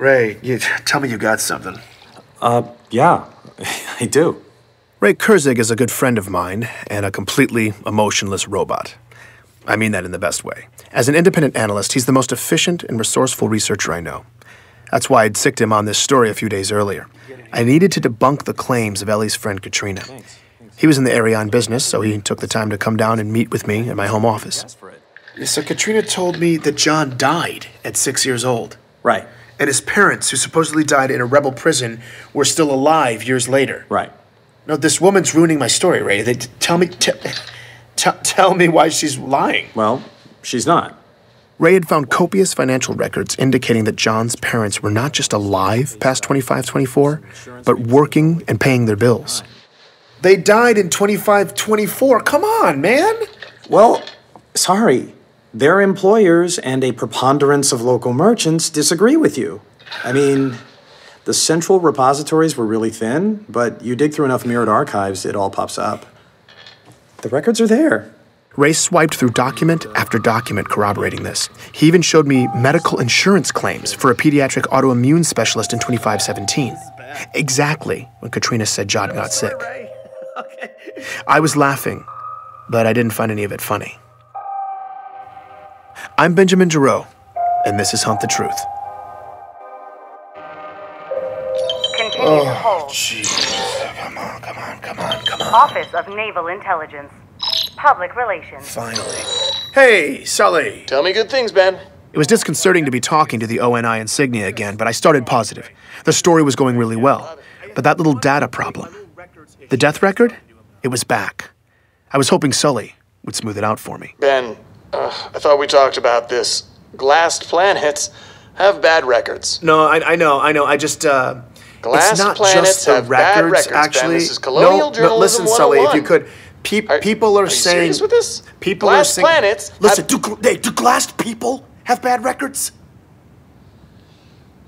Ray, tell me you got something. Yeah, I do. Ray Kurzig is a good friend of mine and a completely emotionless robot. I mean that in the best way. As an independent analyst, he's the most efficient and resourceful researcher I know. That's why I'd sicked him on this story a few days earlier. I needed to debunk the claims of Ellie's friend Katrina. He was in the area on business, so he took the time to come down and meet with me at my home office. So Katrina told me that John died at 6 years old. Right. And his parents, who supposedly died in a rebel prison, were still alive years later. Right. No, this woman's ruining my story, Ray. Tell me why she's lying. Well, she's not. Ray had found copious financial records indicating that John's parents were not just alive past 25-24, but working and paying their bills. They died in 25-24. Come on, man. Well, sorry. Their employers and a preponderance of local merchants disagree with you. I mean, the central repositories were really thin, but you dig through enough mirrored archives, it all pops up. The records are there. Ray swiped through document after document corroborating this. He even showed me medical insurance claims for a pediatric autoimmune specialist in 2517. Exactly when Katrina said John got sick. I was laughing, but I didn't find any of it funny. I'm Benjamin Giroux, and this is Hunt the Truth. Continue to hold. Jeez. Come on. Office of Naval Intelligence. Public Relations. Finally. Hey, Sully. Tell me good things, Ben. It was disconcerting to be talking to the ONI insignia again, but I started positive. The story was going really well. But that little data problem. The death record? It was back. I was hoping Sully would smooth it out for me. Ben, I thought we talked about this. Glassed planets have bad records. No, I know. I just, Glassed it's not planets just the have bad records, Ben. actually. This is colonial journalism listen, Sully, if 101. you could. People are saying. Serious with this? People Glassed are saying. planets. Listen, do glassed people have bad records?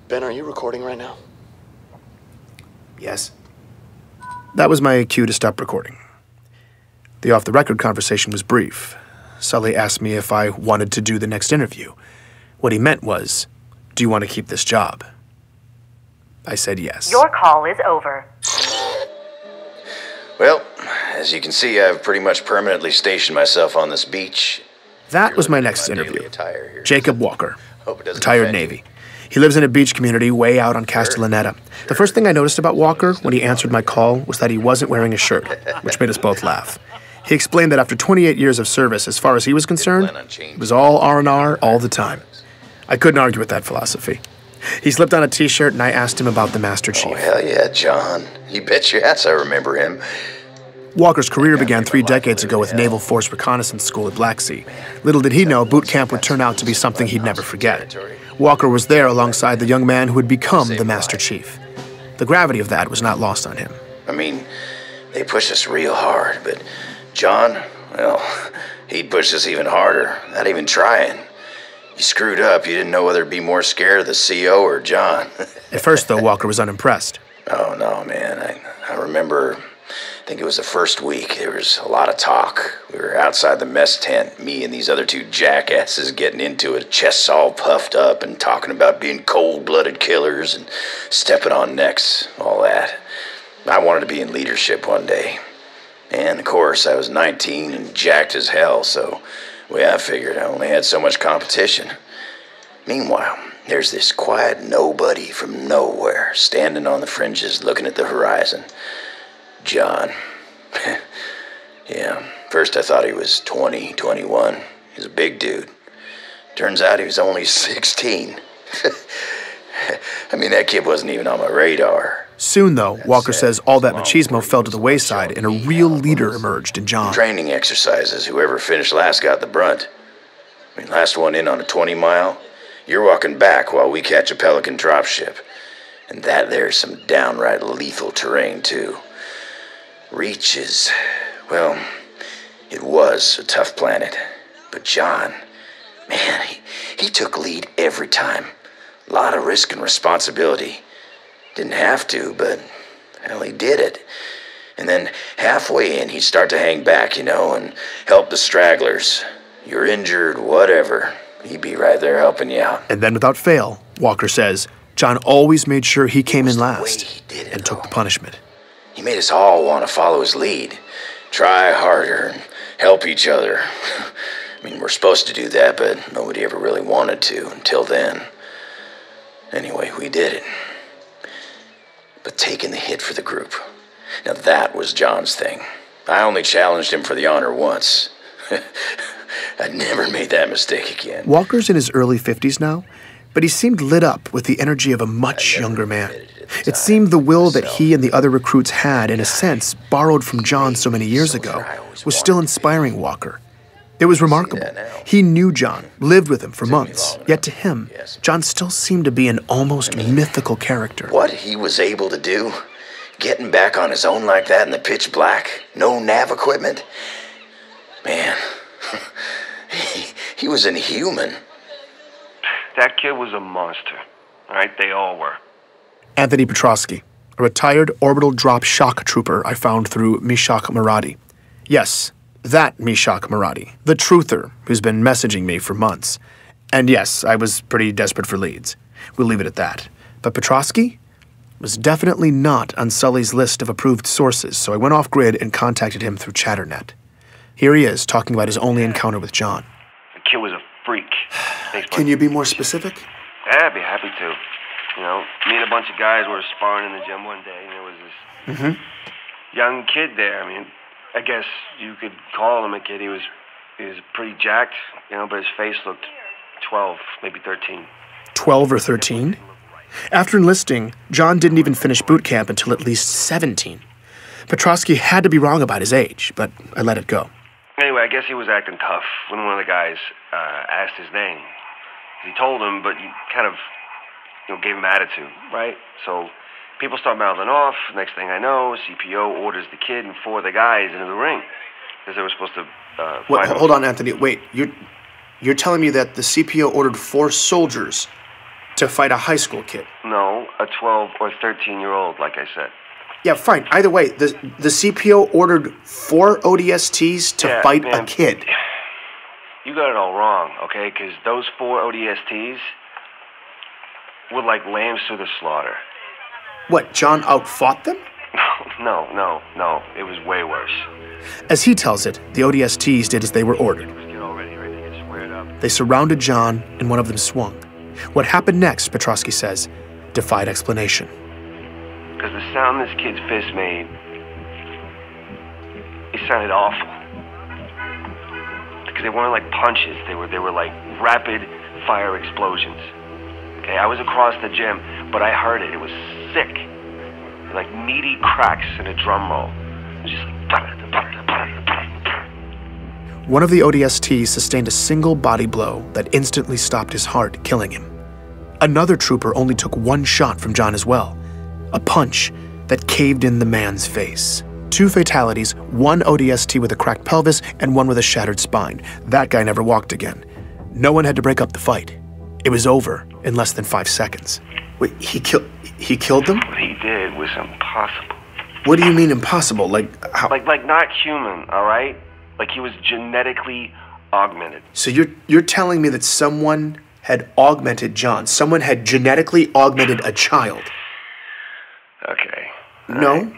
Ben, are you recording right now? Yes. That was my cue to stop recording. The off-the-record conversation was brief. Sully asked me if I wanted to do the next interview. What he meant was, do you want to keep this job? I said yes. Your call is over. Well, as you can see, I've pretty much permanently stationed myself on this beach. That was my next interview. Jacob Walker, retired Navy. He lives in a beach community way out on Castellaneta. The first thing I noticed about Walker when he answered my call was that he wasn't wearing a shirt, which made us both laugh. He explained that after 28 years of service, as far as he was concerned, it was all R&R all the time. I couldn't argue with that philosophy. He slipped on a t-shirt and I asked him about the Master Chief. Oh, hell yeah, John. You bet your ass I remember him. Walker's career began 3 decades ago with Naval Force Reconnaissance School at Black Sea. Little did he know boot camp would turn out to be something he'd never forget. Walker was there alongside the young man who would become the Master Chief. The gravity of that was not lost on him. I mean, they pushed us real hard, but John, well, he'd push us even harder, not even trying. You screwed up, you didn't know whether to be more scared of the CO or John. At first, though, Walker was unimpressed. Oh, no, man. I remember, I think it was the first week, there was a lot of talk. We were outside the mess tent, me and these other 2 jackasses getting into it, chests all puffed up and talking about being cold-blooded killers and stepping on necks, all that. I wanted to be in leadership one day. And, of course, I was 19 and jacked as hell, so I figured I only had so much competition. Meanwhile, there's this quiet nobody from nowhere standing on the fringes looking at the horizon. John. Yeah, first I thought he was 20, 21. He was a big dude. Turns out he was only 16. I mean, that kid wasn't even on my radar. Soon, though, Walker says all that machismo fell to the wayside and a real leader emerged in John. Training exercises, whoever finished last got the brunt. I mean, last one in on a 20-mile, you're walking back while we catch a Pelican dropship. And that there's some downright lethal terrain, too. Reach is, well, it was a tough planet. But John, man, he took lead every time. A lot of risk and responsibility. Didn't have to, but, well, he did it. And then halfway in, he'd start to hang back, and help the stragglers. You're injured, whatever. He'd be right there helping you out. And then without fail, Walker says, John always made sure he came in the way last he did it, and took the though. punishment. He made us all want to follow his lead. Try harder and help each other. I mean, we're supposed to do that, but nobody ever really wanted to until then. Anyway, we did it. But taking the hit for the group, now that was John's thing. I only challenged him for the honor once. I never made that mistake again. Walker's in his early 50s now, but he seemed lit up with the energy of a much younger man. It seemed the will that he and the other recruits had, in a sense, borrowed from John so many years ago, was still inspiring Walker. It was remarkable. He knew John, lived with him for months, yet to him, John still seemed to be an almost mythical character. What he was able to do, getting back on his own like that in the pitch black, no nav equipment, man, he was inhuman. That kid was a monster, all right? They all were. Anthony Petrosky, a retired orbital drop shock trooper I found through Mishak Maradi. Yes, that Mishak Maradi, the truther who's been messaging me for months. And yes, I was pretty desperate for leads. We'll leave it at that. But Petrosky was definitely not on Sully's list of approved sources, so I went off-grid and contacted him through Chatternet. Here he is, talking about his only encounter with John. The kid was a freak. Can you be more specific? Yeah, I'd be happy to. You know, me and a bunch of guys were sparring in the gym one day, and there was this young kid there. I mean, I guess you could call him a kid. He was pretty jacked, you know, but his face looked 12, maybe 13. 12 or 13? After enlisting, John didn't even finish boot camp until at least 17. Petrosky had to be wrong about his age, but I let it go. Anyway, I guess he was acting tough when one of the guys asked his name. He told him, but he kind of, you know, gave him attitude, right? So people start mouthing off. Next thing I know, CPO orders the kid and 4 of the guys into the ring because they were supposed to fight him. Hold on, Anthony. Wait, you're telling me that the CPO ordered 4 soldiers to fight a high school kid? No, a 12 or 13-year-old, like I said. Yeah, fine. Either way, the CPO ordered 4 ODSTs to fight a kid. You got it all wrong, okay? Because those 4 ODSTs were like lambs to the slaughter. What, John outfought them? No. It was way worse. As he tells it, the ODSTs did as they were ordered. Get all ready, right? They get squared up. They surrounded John, and one of them swung. What happened next, Petrosky says, defied explanation. Because the sound this kid's fist made, it sounded awful. Because they weren't like punches, they were like rapid fire explosions. Okay, I was across the gym, but I heard it. It was sick. Like meaty cracks in a drum roll. It was just like... One of the ODSTs sustained a single body blow that instantly stopped his heart, killing him. Another trooper only took 1 shot from John as well. A punch that caved in the man's face. 2 fatalities, 1 ODST with a cracked pelvis and 1 with a shattered spine. That guy never walked again. No one had to break up the fight. It was over in less than 5 seconds. Wait, he killed them? What he did was impossible. What do you mean impossible? Like how? Like not human, all right? Like he was genetically augmented. So you're telling me that someone had augmented John? Someone had genetically augmented a child? Okay. No? Right.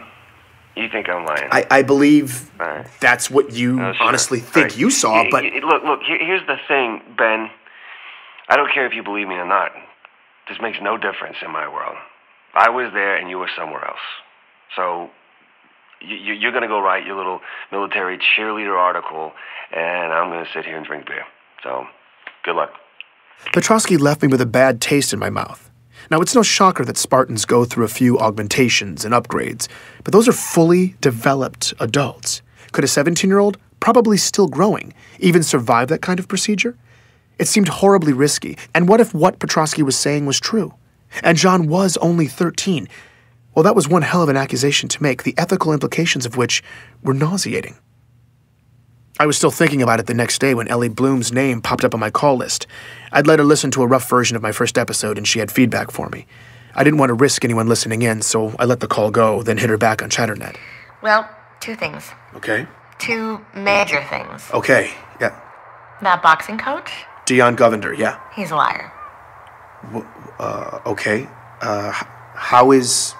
You think I'm lying? I believe right. That's what you honestly think you saw, but... Look, here's the thing, Ben. I don't care if you believe me or not. This makes no difference in my world. I was there and you were somewhere else. So you're going to go write your little military cheerleader article, and I'm going to sit here and drink beer. So, good luck. Petrosky left me with a bad taste in my mouth. Now, it's no shocker that Spartans go through a few augmentations and upgrades, but those are fully developed adults. Could a 17-year-old, probably still growing, even survive that kind of procedure? It seemed horribly risky, and what if what Petrosky was saying was true? And John was only 13. Well, that was one hell of an accusation to make, the ethical implications of which were nauseating. I was still thinking about it the next day when Ellie Bloom's name popped up on my call list. I'd let her listen to a rough version of my first episode, and she had feedback for me. I didn't want to risk anyone listening in, so I let the call go, then hit her back on Chatternet. Well, 2 things. Okay. 2 major things. Okay, yeah. That boxing coach? Dion Govender, yeah. He's a liar. Okay. How is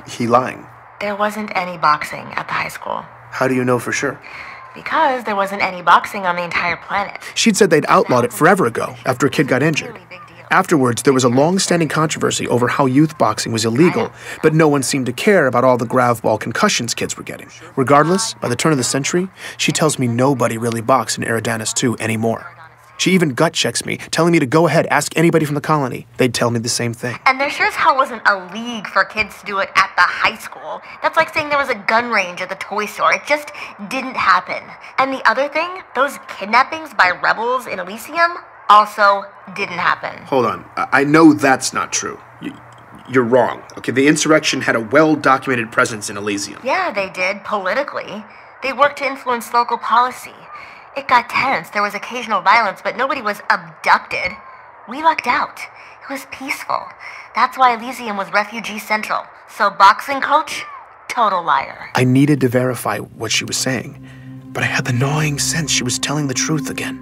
he lying? There wasn't any boxing at the high school. How do you know for sure? Because there wasn't any boxing on the entire planet. She'd said they'd outlawed it forever ago, after a kid got injured. Really big deal. Afterwards, there was a long-standing controversy over how youth boxing was illegal, but no one seemed to care about all the grav-ball concussions kids were getting. Regardless, by the turn of the century, she tells me nobody really boxed in Eridanus 2 anymore. She even gut-checks me, telling me to go ahead, ask anybody from the colony. They'd tell me the same thing. And there sure as hell wasn't a league for kids to do it at the high school. That's like saying there was a gun range at the toy store. It just didn't happen. And the other thing, those kidnappings by rebels in Elysium also didn't happen. Hold on. I know that's not true. You're wrong. Okay, the insurrection had a well-documented presence in Elysium. Yeah, they did, politically. They worked to influence local policy. It got tense, there was occasional violence, but nobody was abducted. We lucked out. It was peaceful. That's why Elysium was refugee central. So boxing coach, total liar. I needed to verify what she was saying, but I had the gnawing sense she was telling the truth again.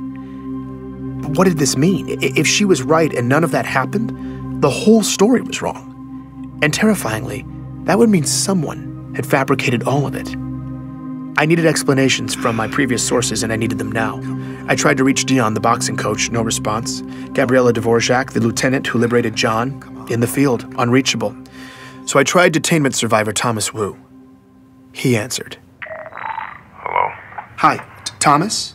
But what did this mean? If she was right and none of that happened, the whole story was wrong. And terrifyingly, that would mean someone had fabricated all of it. I needed explanations from my previous sources, and I needed them now. I tried to reach Dion, the boxing coach, no response. Gabriella Dvorak, the lieutenant who liberated John, in the field, unreachable. So I tried detainment survivor Thomas Wu. He answered. Hello? Hi, Thomas?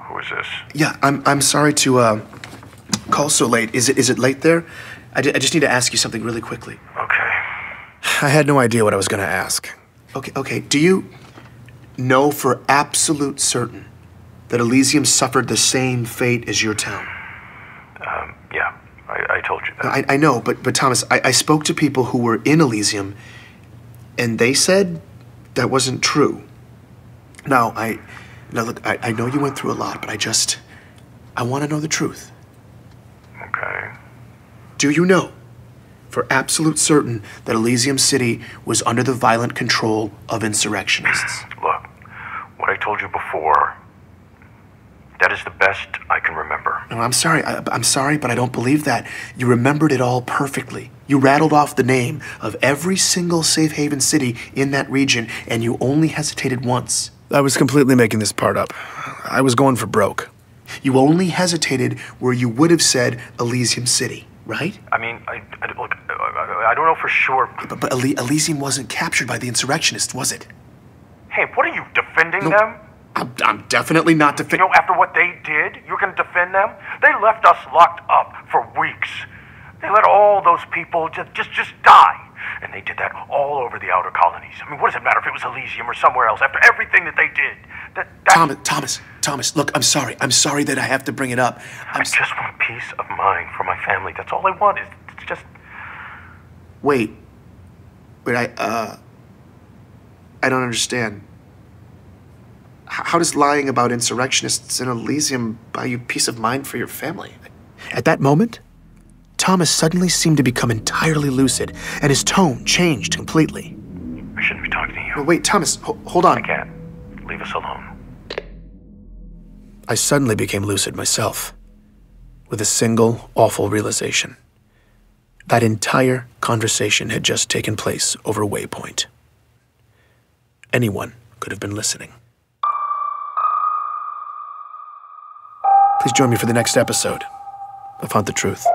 Who is this? Yeah, I'm sorry to call so late. Is it late there? I just need to ask you something really quickly. Okay. I had no idea what I was going to ask. Okay, do you know for absolute certain that Elysium suffered the same fate as your town? Yeah, I told you that. I know, but Thomas, I spoke to people who were in Elysium, and they said that wasn't true. Now, look, I know you went through a lot, but I want to know the truth. Okay. Do you know for absolute certain that Elysium City was under the violent control of insurrectionists? Look, what I told you before, that is the best I can remember. No, I'm sorry, but I don't believe that. You remembered it all perfectly. You rattled off the name of every single safe haven city in that region, and you only hesitated once. I was completely making this part up. I was going for broke. You only hesitated where you would have said Elysium City, right? I mean, look, I don't know for sure. But Elysium wasn't captured by the insurrectionists, was it? Hey, what are you, defending them? I'm definitely not defending... You know, after what they did, you're going to defend them? They left us locked up for weeks. They let all those people just die. And they did that all over the outer colonies. I mean, what does it matter if it was Elysium or somewhere else after everything that they did? Thomas, look, I'm sorry. I'm sorry that I have to bring it up. I just want peace of mind for my family. That's all I want. It's just... Wait, I don't understand. How does lying about insurrectionists in Elysium buy you peace of mind for your family? At that moment, Thomas suddenly seemed to become entirely lucid, and his tone changed completely. I shouldn't be talking to you. Wait, Thomas, hold on. I can't. Leave us alone. I suddenly became lucid myself, with a single awful realization. That entire conversation had just taken place over Waypoint. Anyone could have been listening. Please join me for the next episode of Hunt the Truth.